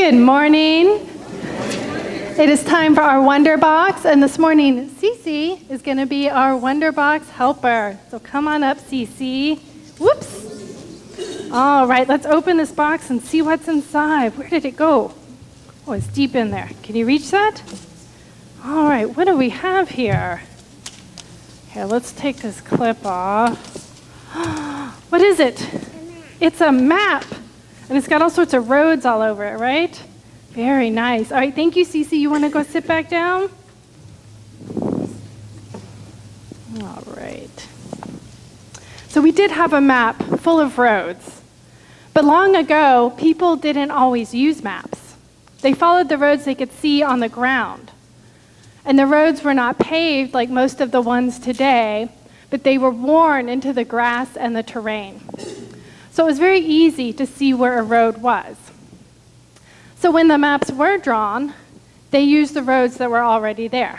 Good morning. It is time for our Wonder Box, and this morning Cece is going to be our Wonder Box helper. So come on up, Cece. Whoops. All right, let's open this box and see what's inside. Where did it go? Oh, it's deep in there. Can you reach that? All right, what do we have here? Here, let's take this clip off. What is it? It's a map. And it's got all sorts of roads all over it, right? Very nice. All right, thank you, Cece. You want to go sit back down? All right. So we did have a map full of roads. But long ago, people didn't always use maps. They followed the roads they could see on the ground. And the roads were not paved like most of the ones today, but they were worn into the grass and the terrain. So it was very easy to see where a road was. So when the maps were drawn, they used the roads that were already there.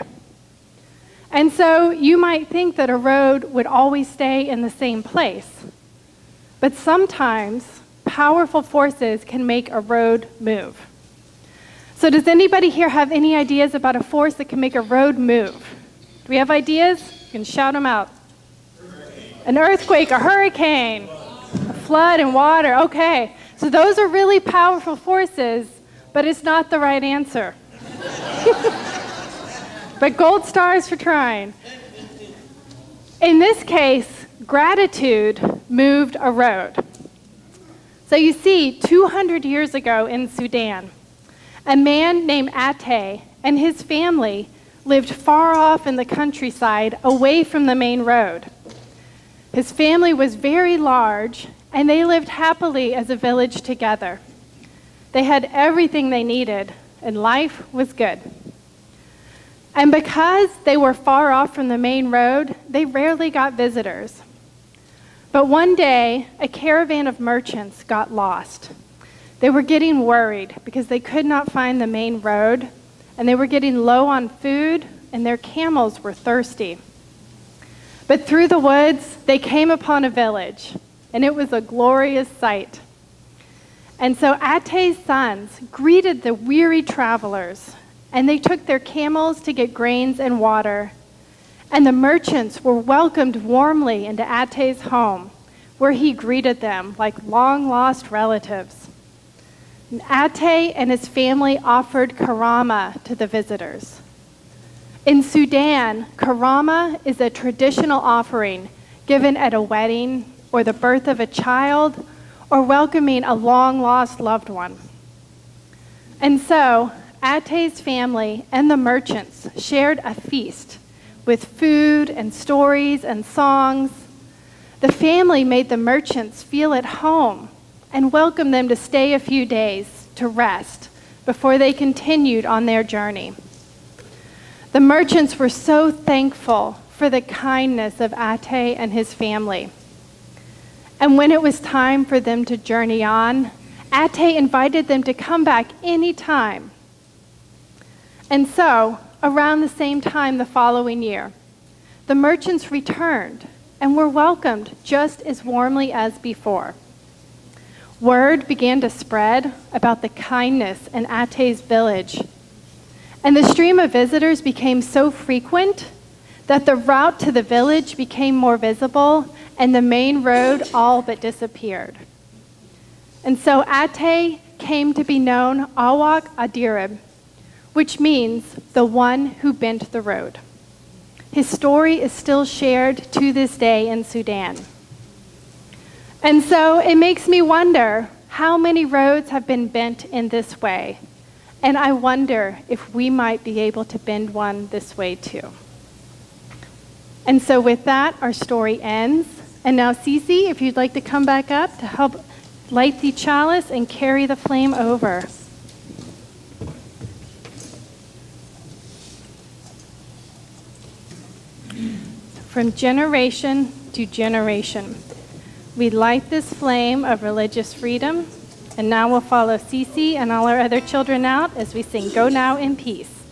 And so you might think that a road would always stay in the same place. But sometimes powerful forces can make a road move. So does anybody here have any ideas about a force that can make a road move? Do we have ideas? You can shout them out. An earthquake, a hurricane. A flood and water. Okay, so those are really powerful forces, but it's not the right answer. But gold stars for trying. In this case, gratitude moved a road. So you see, 200 years ago in Sudan, a man named Ate and his family lived far off in the countryside away from the main road. His family was very large, and they lived happily as a village together. They had everything they needed, and life was good. And because they were far off from the main road, they rarely got visitors. But one day, a caravan of merchants got lost. They were getting worried because they could not find the main road, and they were getting low on food, and their camels were thirsty. But through the woods, they came upon a village, and it was a glorious sight. And so Ate's sons greeted the weary travelers, and they took their camels to get grains and water. And the merchants were welcomed warmly into Ate's home, where he greeted them like long-lost relatives. And Ate and his family offered karama to the visitors. In Sudan, karama is a traditional offering given at a wedding or the birth of a child or welcoming a long-lost loved one. And so, Ate's family and the merchants shared a feast with food and stories and songs. The family made the merchants feel at home and welcomed them to stay a few days to rest before they continued on their journey. The merchants were so thankful for the kindness of Ate and his family. And when it was time for them to journey on, Ate invited them to come back any time. And so, around the same time the following year, the merchants returned and were welcomed just as warmly as before. Word began to spread about the kindness in Ate's village. And the stream of visitors became so frequent that the route to the village became more visible and the main road all but disappeared. And so Ate came to be known Awak Adirib, which means the one who bent the road. His story is still shared to this day in Sudan. And so it makes me wonder how many roads have been bent in this way. And I wonder if we might be able to bend one this way too. And so with that, our story ends. And now, Cece, if you'd like to come back up to help light the chalice and carry the flame over. From generation to generation, we light this flame of religious freedom. And now we'll follow Cece and all our other children out as we sing Go Now in Peace.